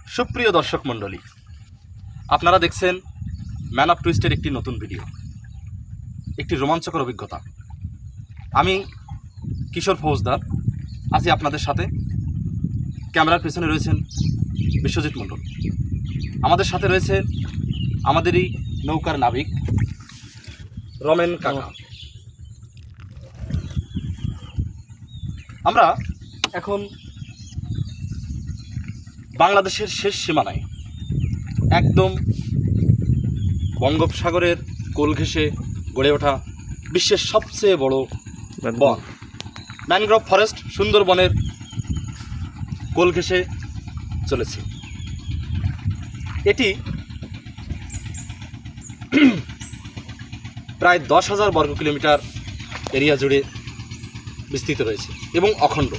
সুপ্রিয় দর্শক মণ্ডলী, আপনারা দেখছেন ম্যান অফ টুইস্টের একটি নতুন ভিডিও, একটি রোমাঞ্চকর অভিজ্ঞতা। আমি কিশোর ফৌজদার আছি আপনাদের সাথে। ক্যামেরার পেছনে রয়েছেন বিশ্বজিৎ মণ্ডল। আমাদের সাথে রয়েছে আমাদেরই নৌকার নাবিক রমেন কাকা। আমরা এখন বাংলাদেশের শেষ সীমানায়, একদম বঙ্গোপসাগরের কোল ঘেঁষে গড়ে ওঠা বিশ্বের সবচেয়ে বড় বন ম্যানগ্রোভ ফরেস্ট সুন্দরবনের কোল ঘেঁষে চলেছে। এটি প্রায় 10,000 বর্গ কিলোমিটার এরিয়া জুড়ে বিস্তৃত রয়েছে এবং অখণ্ড,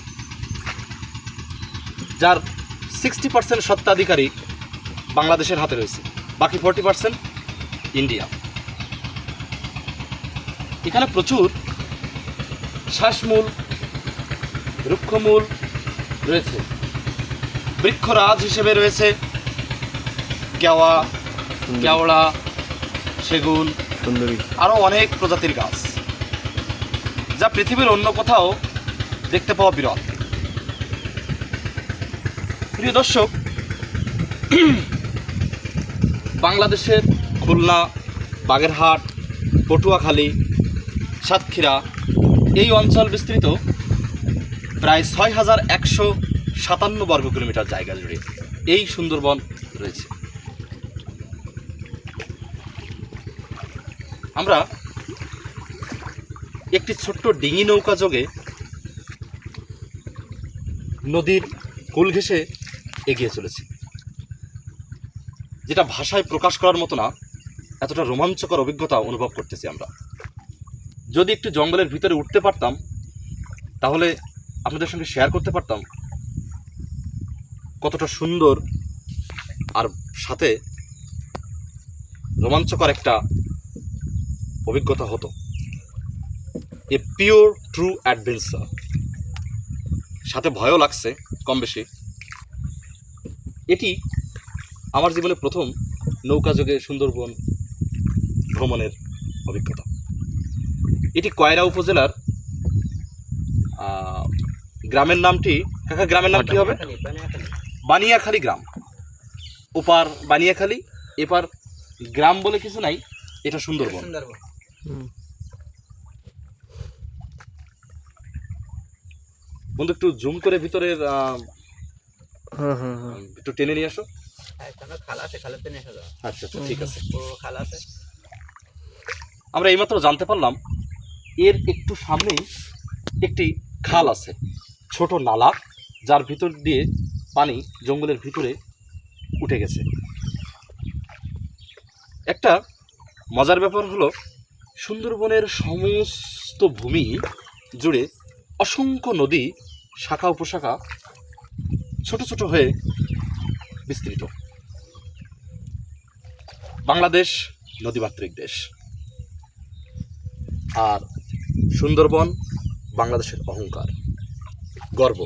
যার 60% স্বত্বাধিকারী বাংলাদেশের হাতে রয়েছে, বাকি 40% ইন্ডিয়া। এখানে প্রচুর শ্বাসমূল, রুক্ষমূল রয়েছে। বৃক্ষরাজ হিসেবে রয়েছে কেওয়া, কেওড়া, সেগুন, সুন্দরী, আরও অনেক প্রজাতির গাছ, যা পৃথিবীর অন্য কোথাও দেখতে পাওয়া বিরল। প্রিয় দর্শক, বাংলাদেশের খুলনা, বাগেরহাট, পটুয়াখালী, সাতক্ষীরা এই অঞ্চল বিস্তৃত প্রায় 6,157 বর্গ কিলোমিটার জায়গা জুড়ে এই সুন্দরবন রয়েছে। আমরা একটি ছোট্ট ডিঙি নৌকা যোগে নদীর কোল ঘেঁষে এগিয়ে চলেছি, যেটা ভাষায় প্রকাশ করার মতো না, এতটা রোমাঞ্চকর অভিজ্ঞতা অনুভব করতেছি আমরা। যদি একটু জঙ্গলের ভিতরে উঠতে পারতাম, তাহলে আপনাদের সঙ্গে শেয়ার করতে পারতাম কতটা সুন্দর আর সাথে রোমাঞ্চকর একটা অভিজ্ঞতা হতো। এ পিওর ট্রু অ্যাডভেঞ্চার, সাথে ভয়ও লাগছে কম বেশি। এটি আমার জীবনে প্রথম নৌকাযোগে সুন্দরবন ভ্রমণের অভিজ্ঞতা। এটি কয়রা উপজেলার গ্রামের নামটি, কাকা গ্রামের নাম কি হবে? বানিয়াখালী গ্রাম। ওপার বানিয়াখালী, এপার গ্রাম বলে কিছু নাই, এটা সুন্দরবন। বন্ধু, একটু জুম করে ভিতরের একটু টেনে নিয়ে আসো। আচ্ছা, ঠিক আছে। আমরা এইমাত্র জানতে পারলাম এর একটু সামনেই একটি খাল আছে, ছোট নালা, যার ভিতর দিয়ে পানি জঙ্গলের ভিতরে উঠে গেছে। একটা মজার ব্যাপার হলো, সুন্দরবনের সমস্ত ভূমি জুড়ে অসংখ্য নদী, শাখা উপশাখা ছোট ছোট হয়ে বিস্তৃত। বাংলাদেশ নদীমাতৃক দেশ, আর সুন্দরবন বাংলাদেশের অহংকার, গর্ব।